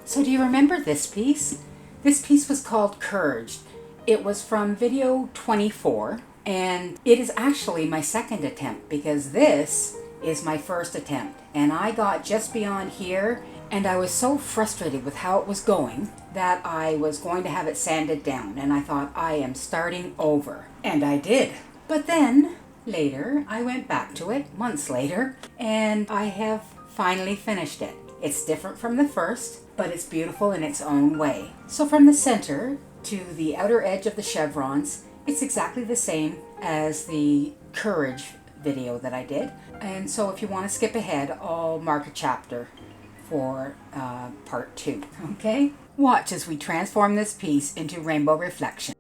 So do you remember this piece? This piece was called Courage. It was from video 24, and it is actually my second attempt because this is my first attempt. And I got just beyond here, and I was so frustrated with how it was going that I was going to have it sanded down. And I thought, I am starting over. And I did. But then, later, I went back to it, months later, and I have finally finished it. It's different from the first, but it's beautiful in its own way. So from the center to the outer edge of the chevrons, it's exactly the same as the Courage video that I did. And so if you want to skip ahead, I'll mark a chapter for part 2. Okay? Watch as we transform this piece into rainbow reflection.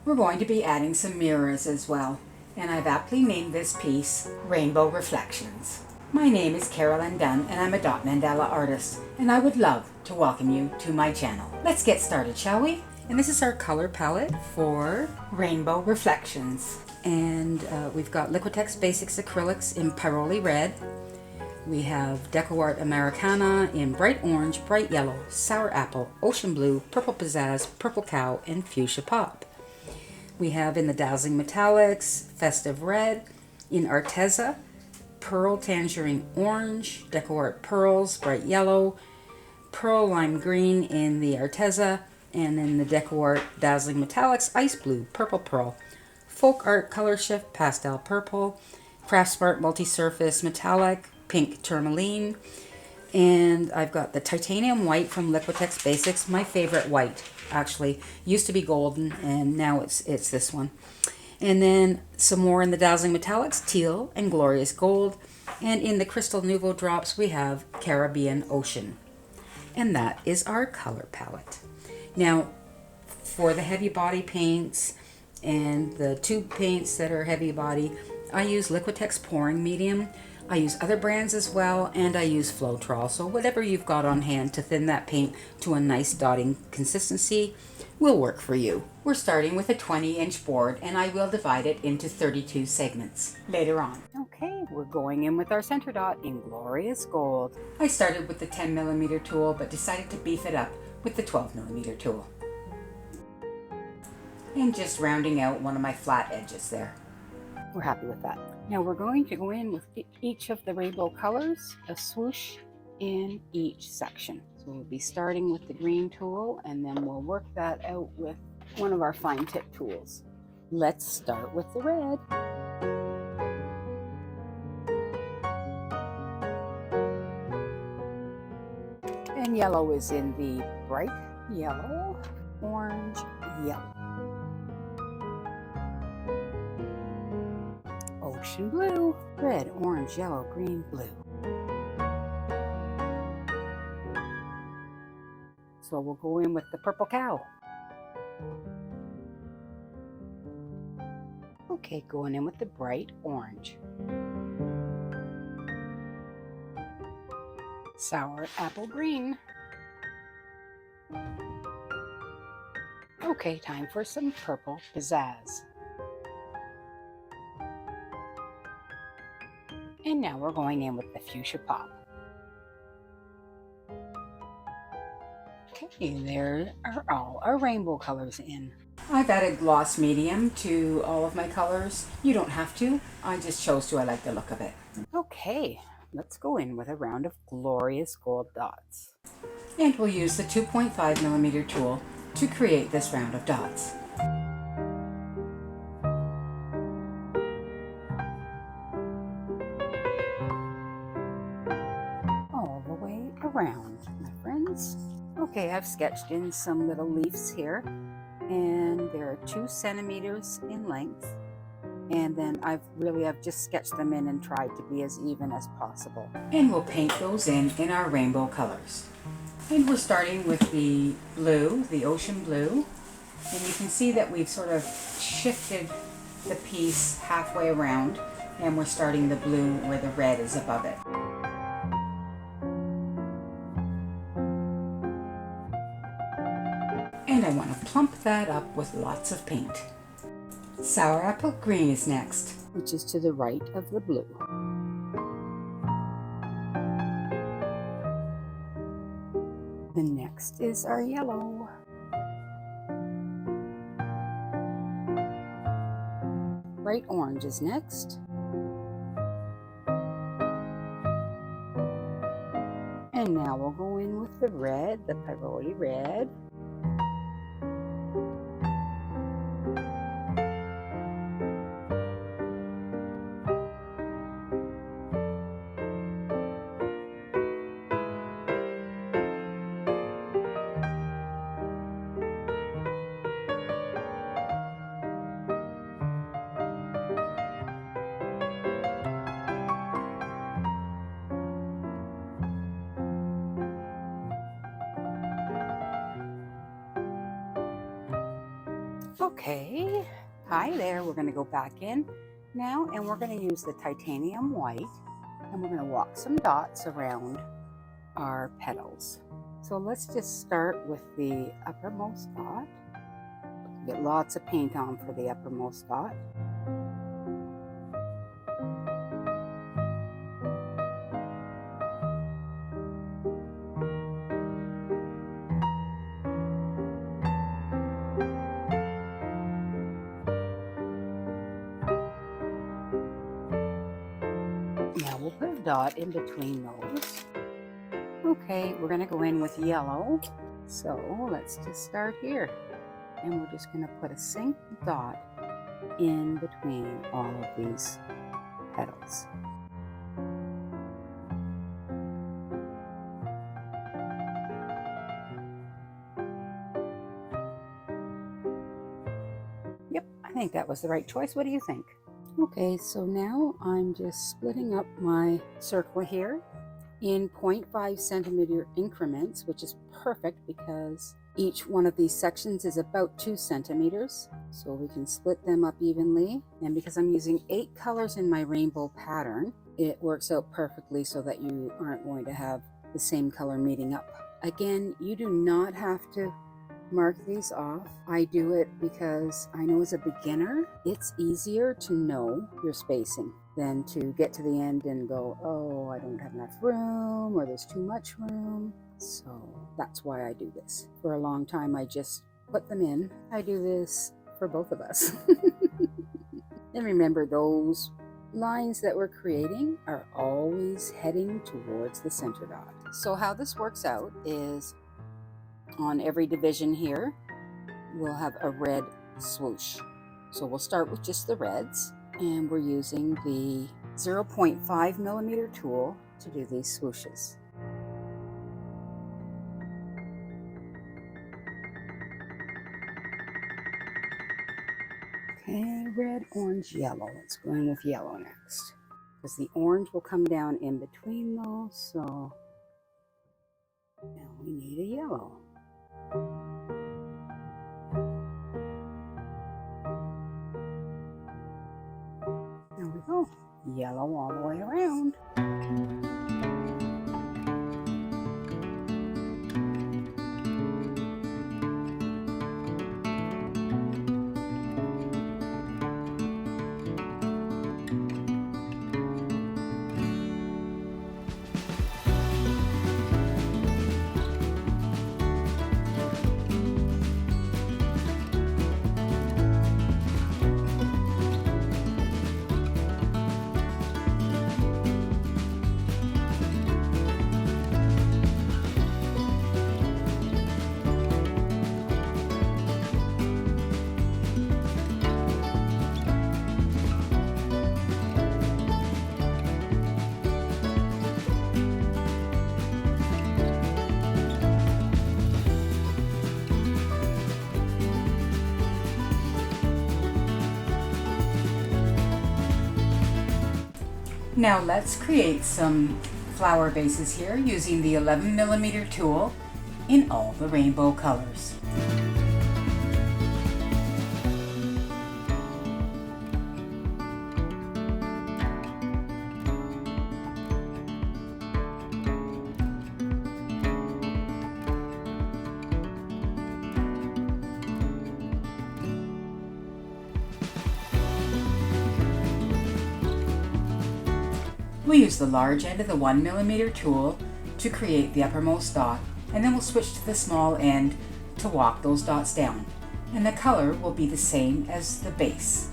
We're going to be adding some mirrors as well, and I've aptly named this piece Rainbow Reflections. My name is Carolyn Dunn, and I'm a dot mandala artist, and I would love to welcome you to my channel. Let's get started, shall we? And this is our color palette for Rainbow Reflections. And we've got Liquitex Basics Acrylics in Pyroli Red. We have DecoArt Americana in Bright Orange, Bright Yellow, Sour Apple, Ocean Blue, Purple Pizzazz, Purple Cow, and Fuchsia Pop. We have in the Dazzling Metallics, Festive Red, in Arteza, Pearl Tangerine Orange, DecoArt Pearls, Bright Yellow, Pearl Lime Green in the Arteza, and in the DecoArt Dazzling Metallics, Ice Blue, Purple Pearl, Folk Art Color Shift, Pastel Purple, Craftsmart Multi-Surface Metallic, Pink Tourmaline, and I've got the Titanium White from Liquitex Basics, my favorite white, actually. Used to be golden, and now it's this one. And then some more in the Dazzling Metallics, Teal and Glorious Gold. And in the Crystal Nouveau Drops, we have Caribbean Ocean. And that is our color palette. Now, for the heavy body paints and the tube paints that are heavy body, I use Liquitex Pouring Medium. I use other brands as well, and I use Floetrol. So whatever you've got on hand to thin that paint to a nice dotting consistency will work for you. We're starting with a 20-inch board, and I will divide it into 32 segments later on. Okay, we're going in with our center dot in Glorious Gold. I started with the 10mm tool, but decided to beef it up with the 12mm tool. And just rounding out one of my flat edges there. We're happy with that. Now we're going to go in with each of the rainbow colors, a swoosh in each section. So we'll be starting with the green tool, and then we'll work that out with one of our fine tip tools. Let's start with the red. And yellow is in the bright yellow, orange, yellow. Ocean blue, red, orange, yellow, green, blue. So we'll go in with the purple cow. Okay, going in with the bright orange. Sour apple green. Okay, time for some purple pizzazz. And now we're going in with the fuchsia pop. Okay, there are all our rainbow colors in. I've added gloss medium to all of my colors. You don't have to. I just chose to. I like the look of it. Okay, let's go in with a round of glorious gold dots. And we'll use the 2.5mm tool to create this round of dots. All the way around, my friends. Okay, I've sketched in some little leaves here, and they're 2 centimeters in length. And then I've just sketched them in and tried to be as even as possible. And we'll paint those in our rainbow colors. And we're starting with the blue, the ocean blue. And you can see that we've sort of shifted the piece halfway around, and we're starting the blue where the red is above it. And I want to plump that up with lots of paint. Sour apple green is next, which is to the right of the blue. The next is our yellow. Bright orange is next. And now we'll go in with the red, the peroty red. Okay, hi there. We're going to go back in now and we're going to use the titanium white and we're going to walk some dots around our petals. So let's just start with the uppermost dot. Get lots of paint on for the uppermost dot. Now we'll put a dot in between those. Okay, we're going to go in with yellow. So let's just start here. And we're just going to put a single dot in between all of these petals. Yep, I think that was the right choice. What do you think? Okay, so now I'm just splitting up my circle here in 0.5 centimeter increments, which is perfect because each one of these sections is about 2 centimeters. So we can split them up evenly. And because I'm using 8 colors in my rainbow pattern, it works out perfectly so that you aren't going to have the same color meeting up. Again, you do not have to mark these off. I do it because I know as a beginner, it's easier to know your spacing than to get to the end and go, oh, I don't have enough room or there's too much room. So that's why I do this. For a long time, I just put them in. I do this for both of us. And remember, those lines that we're creating are always heading towards the center dot. So how this works out is on every division here, we'll have a red swoosh. So we'll start with just the reds, and we're using the 0.5 millimeter tool to do these swooshes. Okay, red, orange, yellow. Let's go in with yellow next, because the orange will come down in between those, so now we need a yellow. There we go. Yellow all the way around. Now let's create some flower bases here using the 11 millimeter tool in all the rainbow colors. We use the large end of the 1 millimeter tool to create the uppermost dot, and then we'll switch to the small end to walk those dots down. And the color will be the same as the base.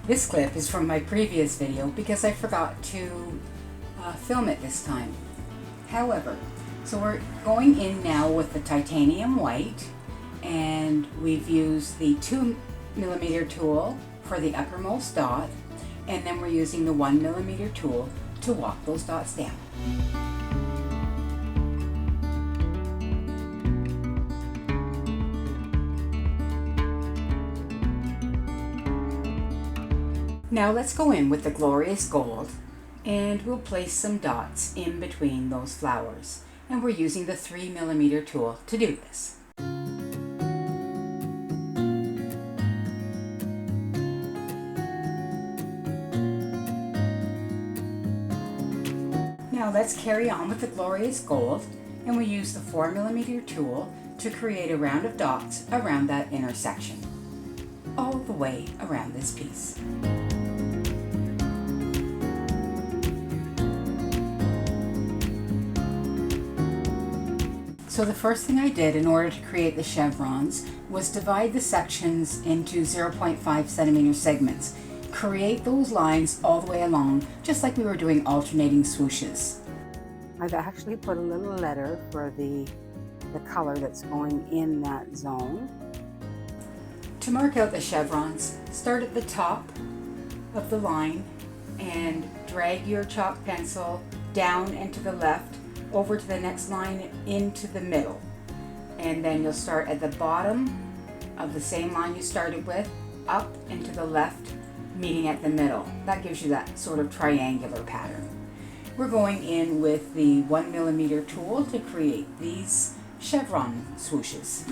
This clip is from my previous video because I forgot to film it this time. However, so we're going in now with the titanium white, and we've used the 2mm tool for the uppermost dot, and then we're using the 1mm tool to walk those dots down. Now let's go in with the glorious gold, and we'll place some dots in between those flowers, and we're using the 3mm tool to do this. Now let's carry on with the glorious gold, and we use the 4mm tool to create a round of dots around that intersection, all the way around this piece. So the first thing I did in order to create the chevrons was divide the sections into 0.5 centimeter segments. Create those lines all the way along, just like we were doing alternating swooshes. I've actually put a little letter for the color that's going in that zone. To mark out the chevrons, start at the top of the line and drag your chalk pencil down and to the left, over to the next line into the middle, and then you'll start at the bottom of the same line you started with, up and to the left, meeting at the middle. That gives you that sort of triangular pattern. We're going in with the 1mm tool to create these chevron swooshes.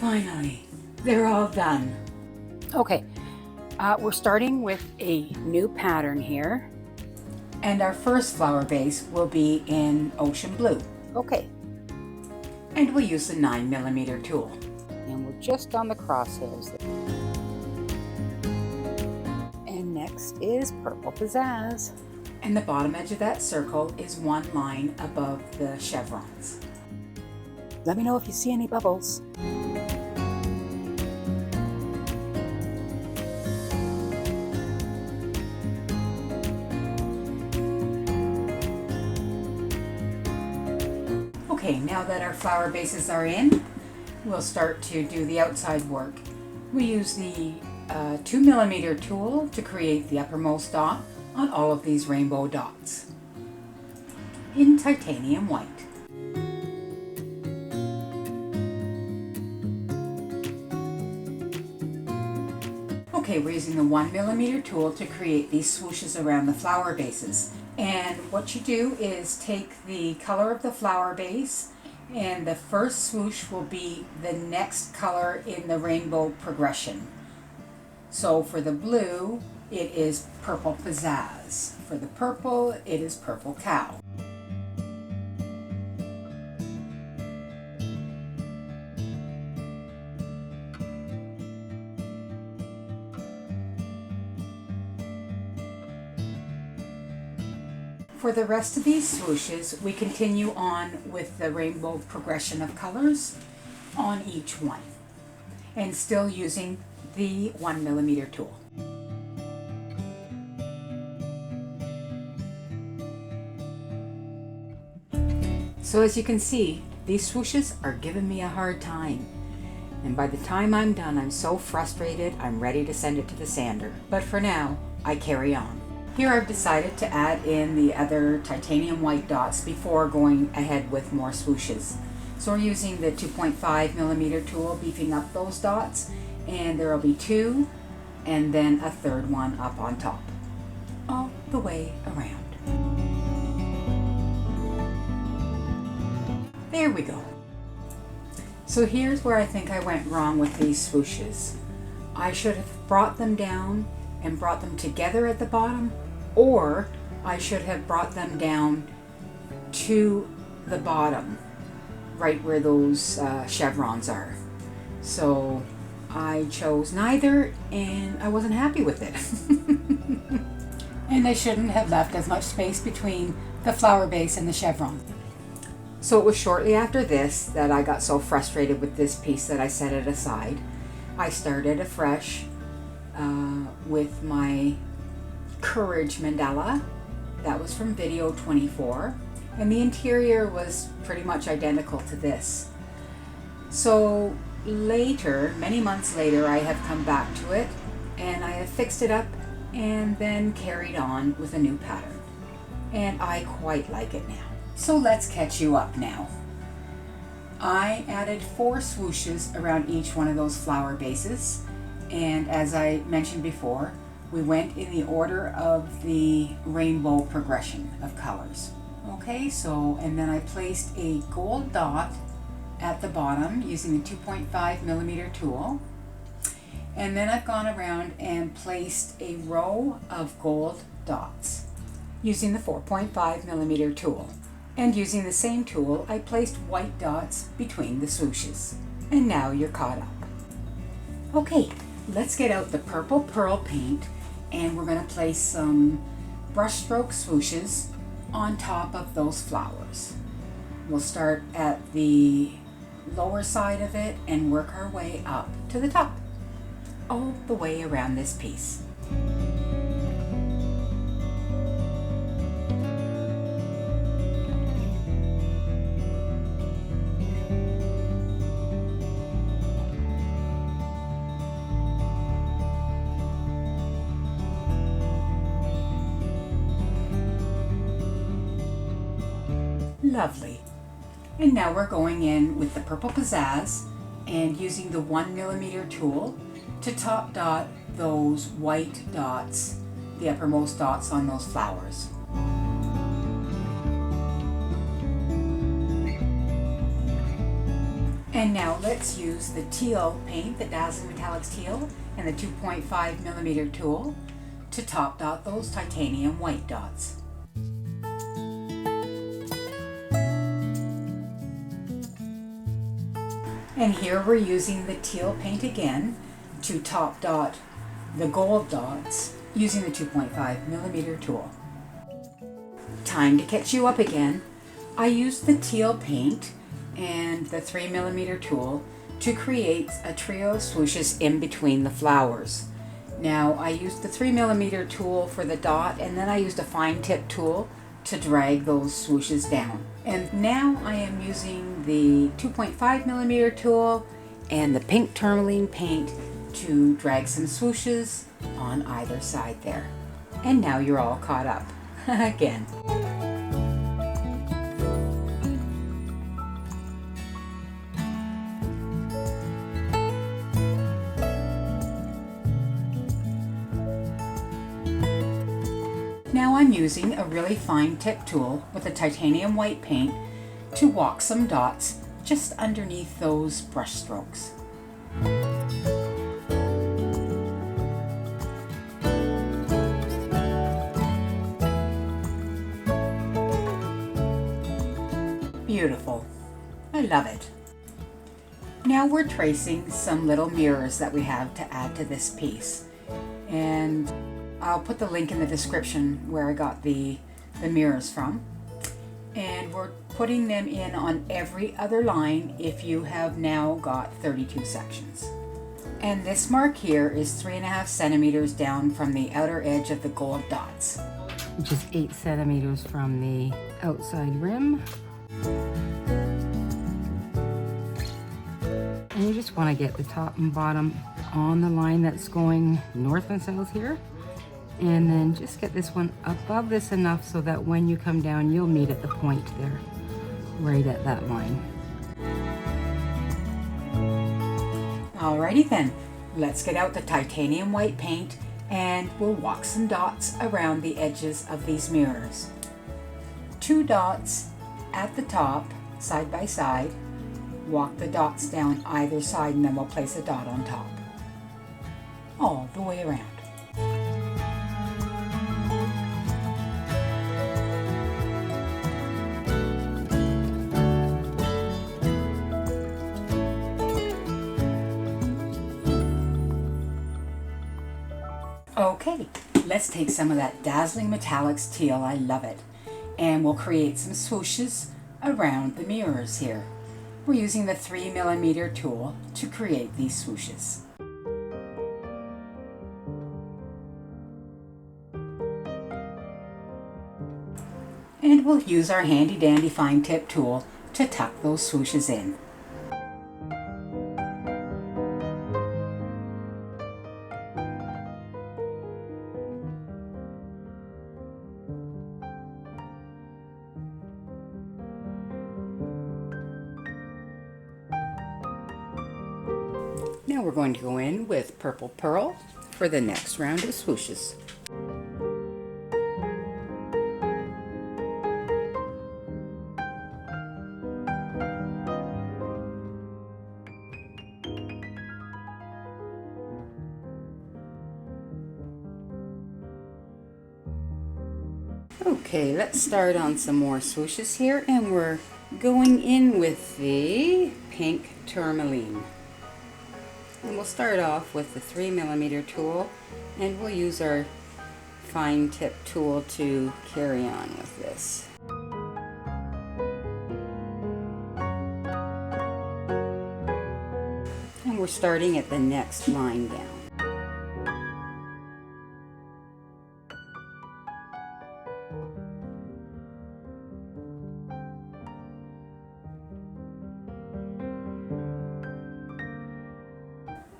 Finally, they're all done. Okay, we're starting with a new pattern here, and our first flower base will be in ocean blue. Okay, and we'll use the 9mm tool, and we're just on the crosshairs there. And next is purple pizzazz, and the bottom edge of that circle is one line above the chevrons. Let me know if you see any bubbles. Okay, now that our flower bases are in, we'll start to do the outside work. We use the 2mm tool to create the uppermost dot on all of these rainbow dots in titanium white. Okay, we're using the 1mm tool to create these swooshes around the flower bases. And what you do is take the color of the flower base, and the first swoosh will be the next color in the rainbow progression. So for the blue, it is purple pizzazz. For the purple, it is purple cow. For the rest of these swooshes, we continue on with the rainbow progression of colors on each one, and still using the 1mm tool. So as you can see, these swooshes are giving me a hard time. And by the time I'm done, I'm so frustrated, I'm ready to send it to the sander. But for now, I carry on. Here I've decided to add in the other titanium white dots before going ahead with more swooshes. So we're using the 2.5mm tool, beefing up those dots, and there will be two, and then a third one up on top, all the way around. There we go. So here's where I think I went wrong with these swooshes. I should have brought them down and brought them together at the bottom, or I should have brought them down to the bottom, right where those chevrons are. So I chose neither, and I wasn't happy with it. And I shouldn't have left as much space between the flower base and the chevron. So it was shortly after this that I got so frustrated with this piece that I set it aside. I started afresh with my Courage mandala. That was from video 24. And the interior was pretty much identical to this. So later, many months later, I have come back to it and I have fixed it up and then carried on with a new pattern. And I quite like it now. So let's catch you up now. I added 4 swooshes around each one of those flower bases. And as I mentioned before, we went in the order of the rainbow progression of colors. Okay, so, and then I placed a gold dot at the bottom using the 2.5 millimeter tool. And then I've gone around and placed a row of gold dots using the 4.5 millimeter tool. And using the same tool, I placed white dots between the swooshes. And now you're caught up. Okay, let's get out the purple pearl paint, and we're going to place some brushstroke swooshes on top of those flowers. We'll start at the lower side of it and work our way up to the top, all the way around this piece. Lovely. And now we're going in with the purple pizzazz and using the 1 millimeter tool to top dot those white dots, the uppermost dots on those flowers. And now let's use the teal paint, the Dazzling Metallics Teal, and the 2.5 millimeter tool to top dot those titanium white dots. And here we're using the teal paint again to top dot the gold dots using the 2.5 millimeter tool. Time to catch you up again. I used the teal paint and the 3 millimeter tool to create a trio of swooshes in between the flowers. Now I used the 3 millimeter tool for the dot, and then I used a fine tip tool to drag those swooshes down. And now I am using the 2.5 millimeter tool and the pink tourmaline paint to drag some swooshes on either side there. And now you're all caught up again. Now I'm using a really fine tip tool with a titanium white paint to walk some dots just underneath those brush strokes. Beautiful. I love it. Now we're tracing some little mirrors that we have to add to this piece. And I'll put the link in the description where I got the mirrors from. And we're putting them in on every other line if you have now got 32 sections. And this mark here is 3.5 centimeters down from the outer edge of the gold dots, which is 8 centimeters from the outside rim. And you just want to get the top and bottom on the line that's going north and south here. And then just get this one above this enough so that when you come down, you'll meet at the point there, right at that line. Alrighty then, let's get out the titanium white paint and we'll walk some dots around the edges of these mirrors. 2 dots at the top, side by side, Walk the dots down either side and then we'll place a dot on top. All the way around. Okay, let's take some of that dazzling metallics teal, I love it, and we'll create some swooshes around the mirrors here. We're using the 3mm tool to create these swooshes. And we'll use our handy dandy fine tip tool to tuck those swooshes in. Now we're going to go in with purple pearl for the next round of swooshes. Okay, let's start on some more swooshes here, and we're going in with the pink tourmaline. And we'll start off with the 3mm tool, and we'll use our fine tip tool to carry on with this. And we're starting at the next line down.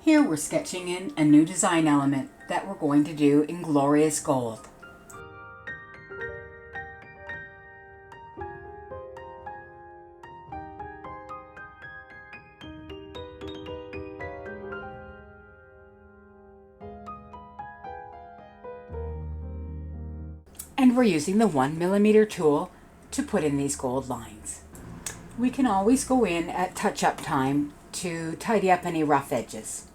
Here we're sketching in a new design element that we're going to do in glorious gold. And we're using the 1mm tool to put in these gold lines. We can always go in at touch-up time to tidy up any rough edges.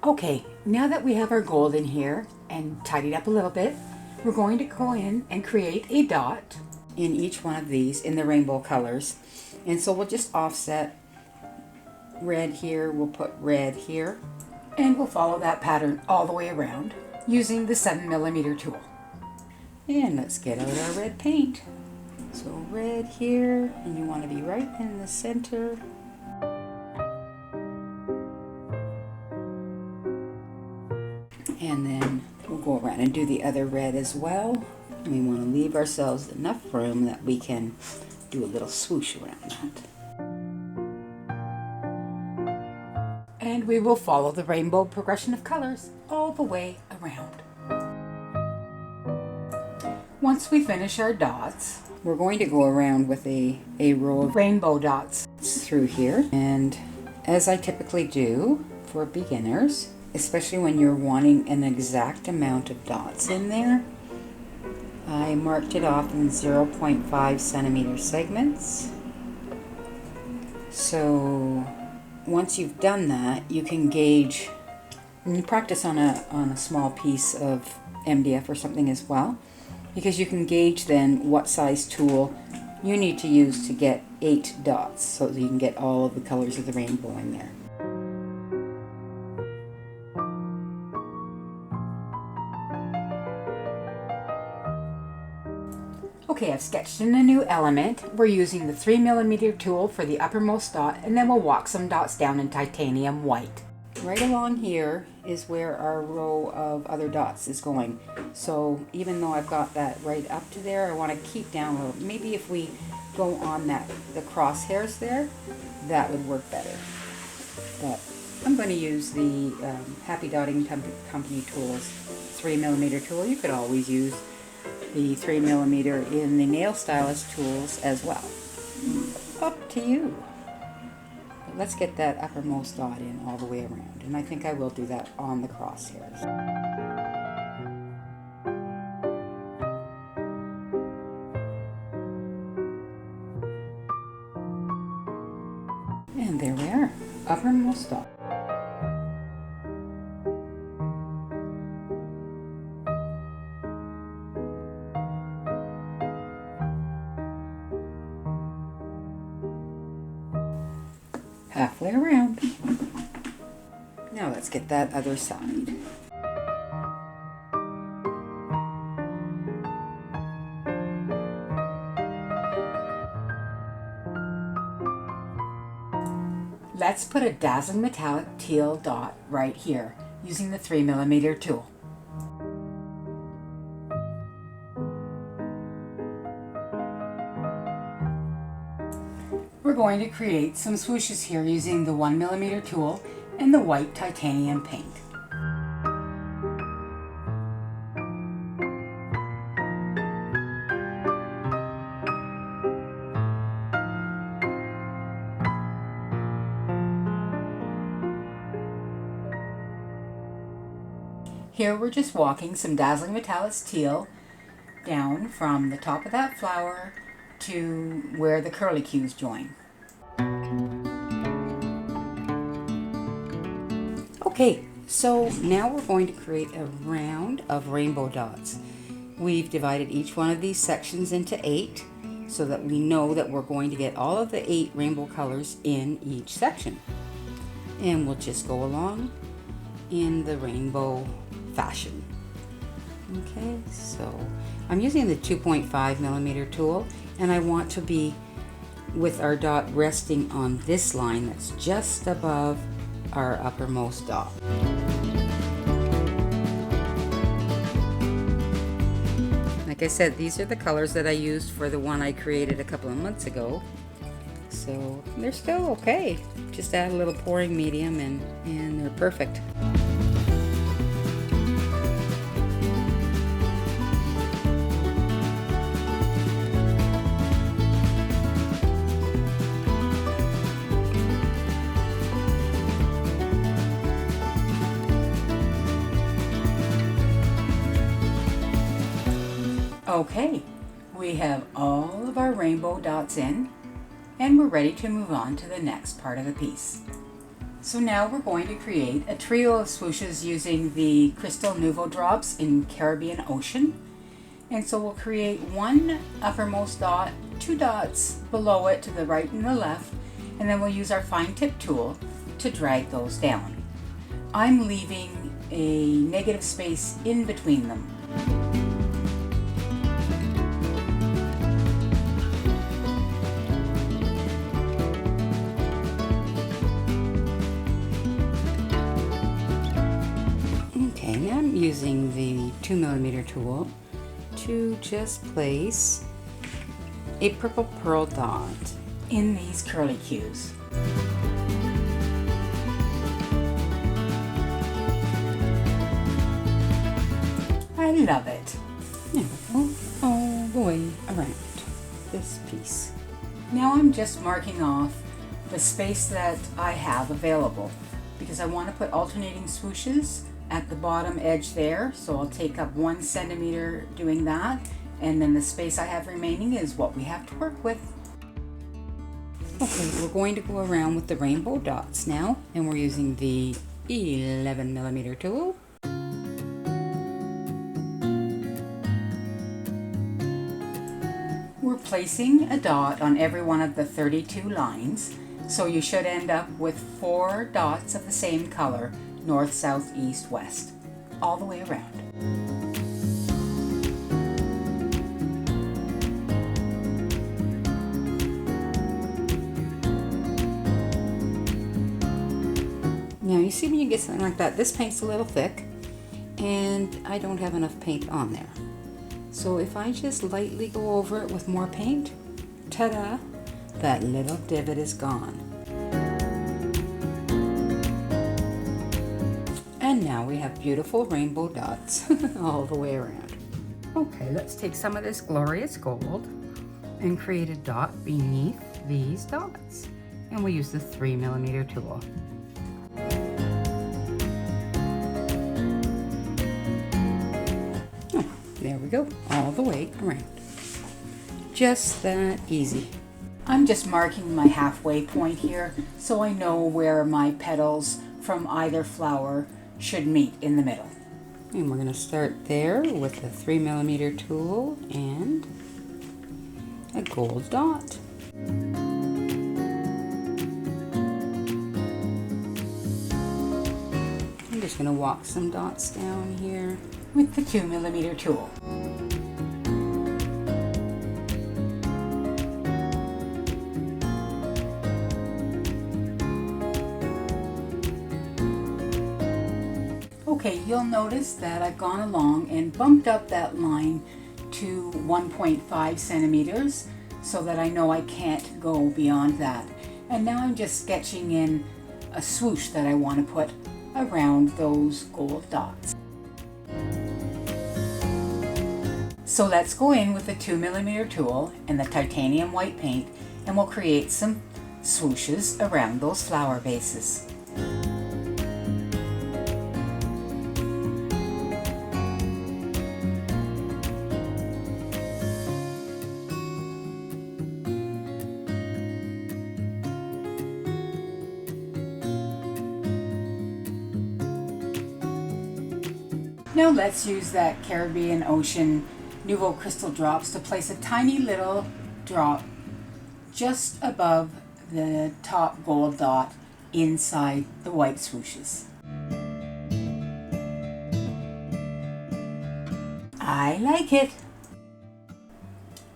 Okay, now that we have our gold in here and tidied up a little bit, we're going to go in and create a dot in each one of these in the rainbow colors. And so we'll just offset red here, we'll put red here, and we'll follow that pattern all the way around using the 7mm tool. And let's get out our red paint. So red here, and you want to be right in the center. And then we'll go around and do the other red as well. And we want to leave ourselves enough room that we can do a little swoosh around that. And we will follow the rainbow progression of colors all the way around. Once we finish our dots, we're going to go around with a row of rainbow dots through here. And as I typically do for beginners, especially when you're wanting an exact amount of dots in there, I marked it off in 0.5cm segments. So once you've done that, you can gauge, and you practice on a small piece of MDF or something as well, because you can gauge then what size tool you need to use to get 8 dots so that you can get all of the colors of the rainbow in there. Okay, I've sketched in a new element. We're using the 3mm tool for the uppermost dot, and then we'll walk some dots down in titanium white. Right along here is where our row of other dots is going. So even though I've got that right up to there, I want to keep down a little. Maybe if we go on the crosshairs there, that would work better. But I'm going to use the Happy Dotting Company Tools 3mm tool. You could always use the 3mm in the nail stylus tools as well. Up to you. But let's get that uppermost dot in all the way around, and I think I will do that on the crosshairs. And there we are, uppermost dot. Halfway around. Now let's get that other side. Let's put a dazzling metallic teal dot right here using the 3mm tool. We're going to create some swooshes here using the 1mm tool and the white titanium paint. Here we're just walking some dazzling metallic teal down from the top of that flower to where the curlicues join. Okay, so now we're going to create a round of rainbow dots. We've divided each one of these sections into 8 so that we know that we're going to get all of the 8 rainbow colors in each section. And we'll just go along in the rainbow fashion. Okay, so I'm using the 2.5mm tool, and I want to be with our dot resting on this line that's just above our uppermost dot. Like I said, these are the colors that I used for the one I created a couple of months ago. So they're still okay. Just add a little pouring medium and they're perfect. Okay, we have all of our rainbow dots in, and we're ready to move on to the next part of the piece. So now we're going to create a trio of swooshes using the Crystal Nouveau drops in Caribbean Ocean. And so we'll create one uppermost dot, 2 dots below it to the right and the left, and then we'll use our fine tip tool to drag those down. I'm leaving a negative space in between them. Using the 2mm tool to just place a purple pearl dot in these curlicues. I love it. Now we'll go all the way around this piece. Now I'm just marking off the space that I have available because I want to put alternating swooshes at the bottom edge there, so I'll take up 1 centimeter doing that, and then the space I have remaining is what we have to work with. Okay, we're going to go around with the rainbow dots now, and we're using the 11mm tool. We're placing a dot on every one of the 32 lines, so you should end up with 4 dots of the same color, north, south, east, west, all the way around. Now you see when you get something like that, this paint's a little thick and I don't have enough paint on there. So if I just lightly go over it with more paint, ta-da, that little divot is gone. And now we have beautiful rainbow dots all the way around. Okay, let's take some of this glorious gold and create a dot beneath these dots. And we'll use the 3mm tool. Oh, there we go, all the way around. Just that easy. I'm just marking my halfway point here so I know where my petals from either flower should meet in the middle. And we're going to start there with the 3mm tool and a gold dot. I'm just going to walk some dots down here with the 2mm tool. Okay, you'll notice that I've gone along and bumped up that line to 1.5 centimeters so that I know I can't go beyond that. And now I'm just sketching in a swoosh that I want to put around those gold dots. So let's go in with the 2mm tool and the titanium white paint and we'll create some swooshes around those flower bases. Now let's use that Caribbean Ocean Nouveau Crystal Drops to place a tiny little drop just above the top gold dot inside the white swooshes. I like it.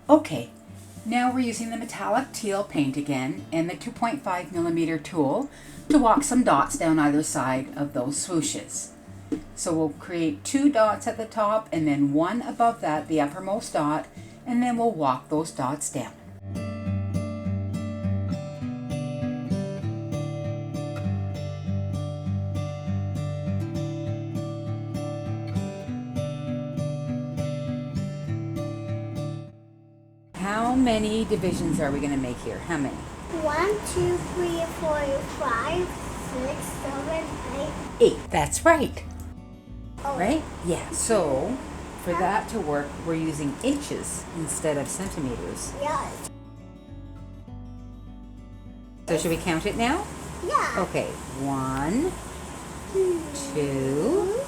Okay, now we're using the metallic teal paint again and the 2.5mm tool to walk some dots down either side of those swooshes. So we'll create 2 dots at the top and then 1 above that, the uppermost dot, and then we'll walk those dots down. How many divisions are we going to make here? How many? 1, 2, 3, 4, 5, 6, 7, 8. 8, that's right. Oh. Right? Yeah, so for that to work, we're using inches instead of centimeters. Yeah. So should we count it now? Yeah. Okay, 1, 2,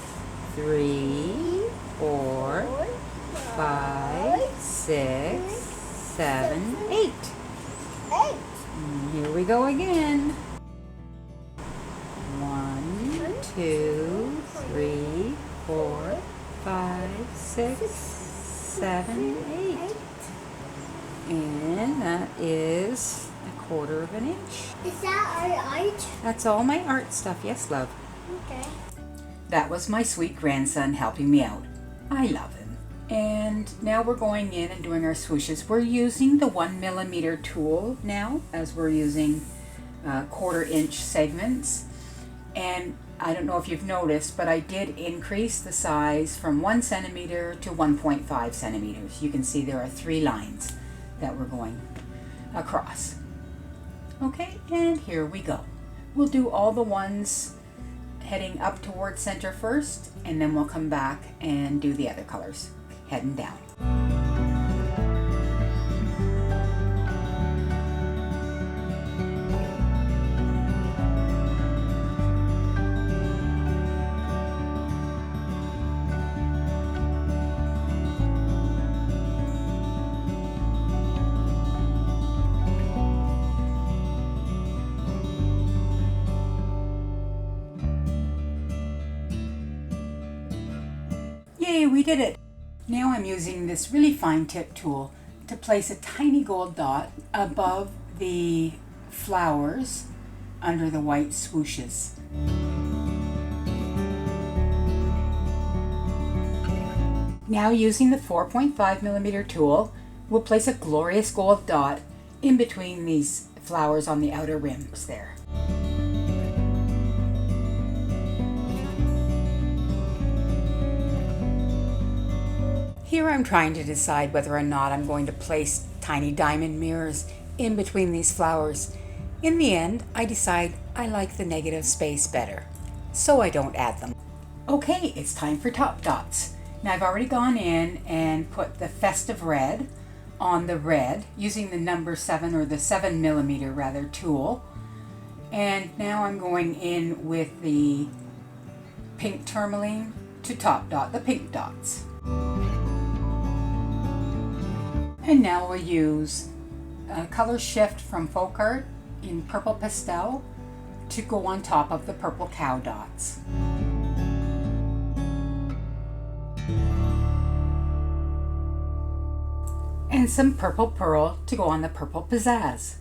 3, 4, 5, 6, 7, 8. 8. Here we go again. 1, 2, 3, 4, 5, 6, 7, 8. And that is 1/4 of an inch. Is that our art? That's all my art stuff. Yes, love. Okay. That was my sweet grandson helping me out. I love him. And now we're going in and doing our swooshes. We're using the 1mm tool now, as we're using 1/4 inch segments. And I don't know if you've noticed, but I did increase the size from 1 centimeter to 1.5 centimeters. You can see there are 3 lines that we're going across. Okay, and here we go. We'll do all the ones heading up towards center first, and then we'll come back and do the other colors heading down. Yay, we did it! Now I'm using this really fine tip tool to place a tiny gold dot above the flowers under the white swooshes. Now using the 4.5mm tool, we'll place a glorious gold dot in between these flowers on the outer rims there. Here I'm trying to decide whether or not I'm going to place tiny diamond mirrors in between these flowers. In the end, I decide I like the negative space better, so I don't add them. Okay, it's time for top dots. Now I've already gone in and put the festive red on the red using the number 7 or the 7mm rather tool. And now I'm going in with the pink tourmaline to top dot the pink dots. And now we'll use a color shift from Folk Art in Purple Pastel to go on top of the purple cow dots. And some purple pearl to go on the purple pizzazz.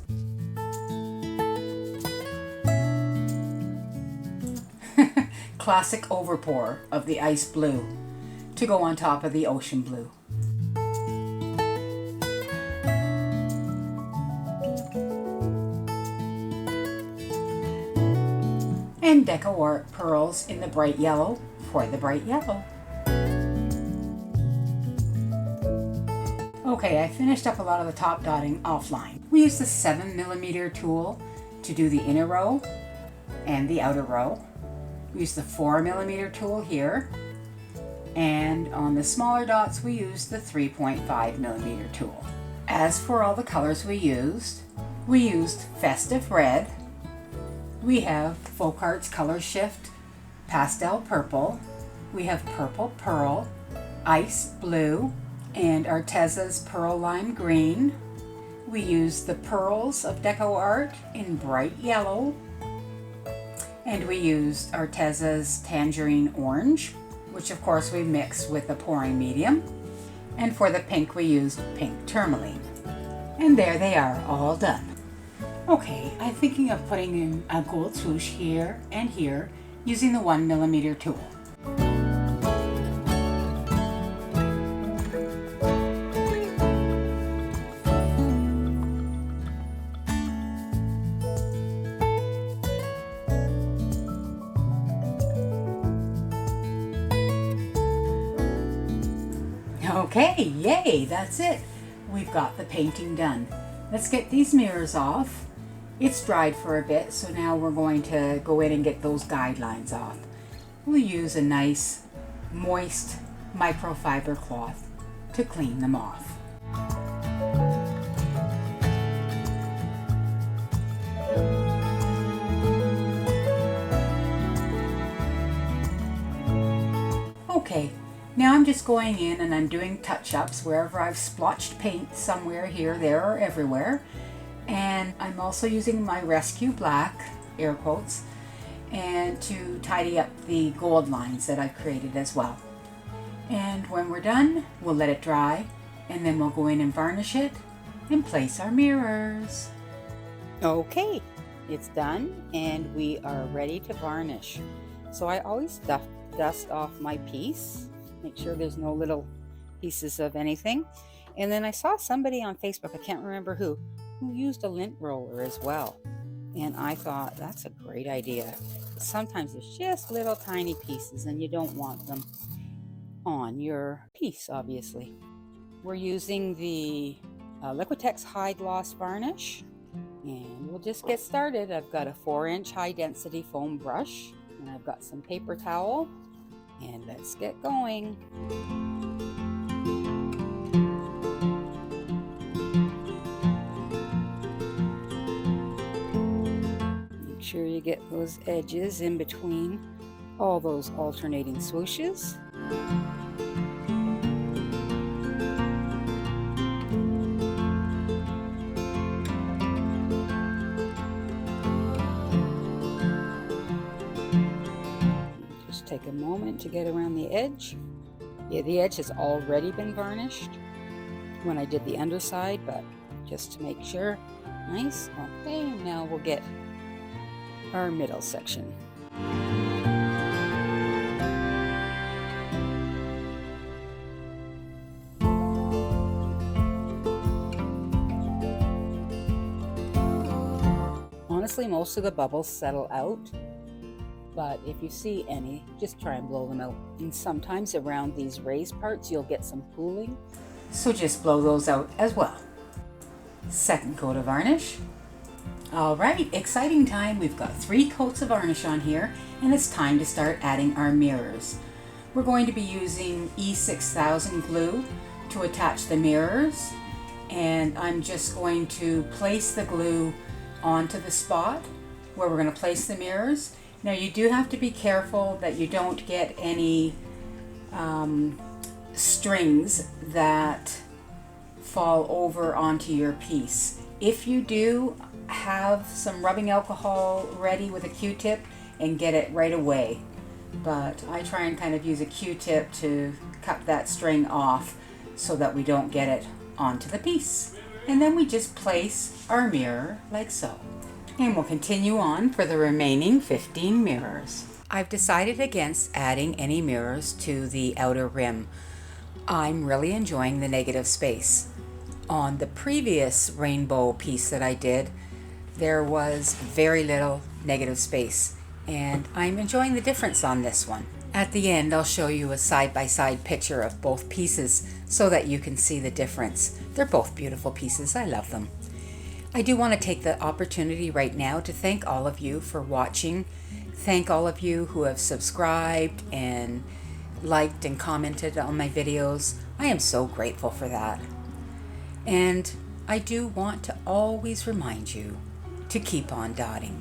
Classic overpour of the ice blue to go on top of the ocean blue. And Deco Art pearls in the bright yellow for the bright yellow. Okay, I finished up a lot of the top dotting offline. We used the 7mm tool to do the inner row and the outer row. We used the 4mm tool here, and on the smaller dots we used the 3.5mm tool. As for all the colors we used Festive Red, we have Folk Art's Color Shift Pastel Purple, we have Purple Pearl, Ice Blue, and Arteza's Pearl Lime Green. We used the pearls of Deco Art in bright yellow, and we used Arteza's Tangerine Orange, which of course we mixed with the pouring medium. And for the pink we used pink tourmaline. And there they are, all done. Okay, I'm thinking of putting in a gold swoosh here and here using the 1mm tool. Okay, yay, that's it. We've got the painting done. Let's get these mirrors off. It's dried for a bit, so now we're going to go in and get those guidelines off. We'll use a nice, moist microfiber cloth to clean them off. Okay. Now I'm just going in and I'm doing touch-ups wherever I've splotched paint somewhere here, there, or everywhere. And I'm also using my Rescue Black, air quotes, and to tidy up the gold lines that I've created as well. And when we're done, we'll let it dry, and then we'll go in and varnish it and place our mirrors. Okay, it's done and we are ready to varnish. So I always dust off my piece. Make sure there's no little pieces of anything. And then I saw somebody on Facebook, I can't remember who used a lint roller as well. And I thought, that's a great idea. Sometimes it's just little tiny pieces and you don't want them on your piece, obviously. We're using the Liquitex High Gloss Varnish. And we'll just get started. I've got a 4-inch high density foam brush. And I've got some paper towel. And let's get going. Make sure you get those edges in between all those alternating swooshes. Take a moment to get around the edge. Yeah, the edge has already been varnished when I did the underside, but just to make sure. Nice. Okay, now we'll get our middle section. Honestly, most of the bubbles settle out, but if you see any, just try and blow them out. And sometimes around these raised parts, you'll get some pooling, so just blow those out as well. Second coat of varnish. All right, exciting time. We've got 3 coats of varnish on here, and it's time to start adding our mirrors. We're going to be using E6000 glue to attach the mirrors, and I'm just going to place the glue onto the spot where we're going to place the mirrors. Now you do have to be careful that you don't get any strings that fall over onto your piece. If you do, have some rubbing alcohol ready with a Q-tip and get it right away. But I try and kind of use a Q-tip to cut that string off so that we don't get it onto the piece. And then we just place our mirror like so. And we'll continue on for the remaining 15 mirrors. I've decided against adding any mirrors to the outer rim. I'm really enjoying the negative space. On the previous rainbow piece that I did, there was very little negative space, and I'm enjoying the difference on this one. At the end, I'll show you a side-by-side picture of both pieces so that you can see the difference. They're both beautiful pieces. I love them. I do want to take the opportunity right now to thank all of you for watching. Thank all of you who have subscribed and liked and commented on my videos. I am so grateful for that. And I do want to always remind you to keep on dotting.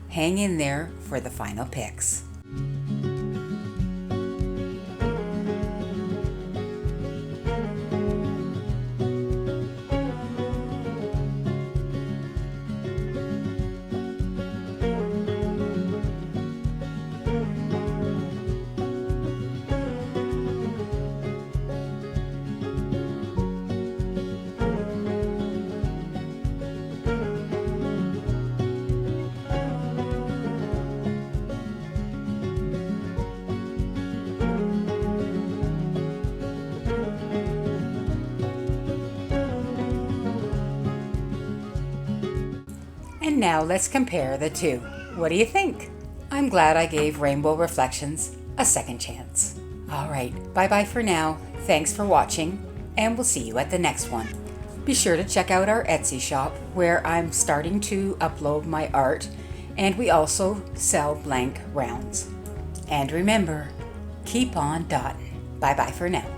Hang in there for the final picks. And now let's compare the two. What do you think? I'm glad I gave Rainbow Reflections a second chance. All right, bye-bye for now. Thanks for watching, and we'll see you at the next one. Be sure to check out our Etsy shop where I'm starting to upload my art, and we also sell blank rounds. And remember, keep on dotting. Bye-bye for now.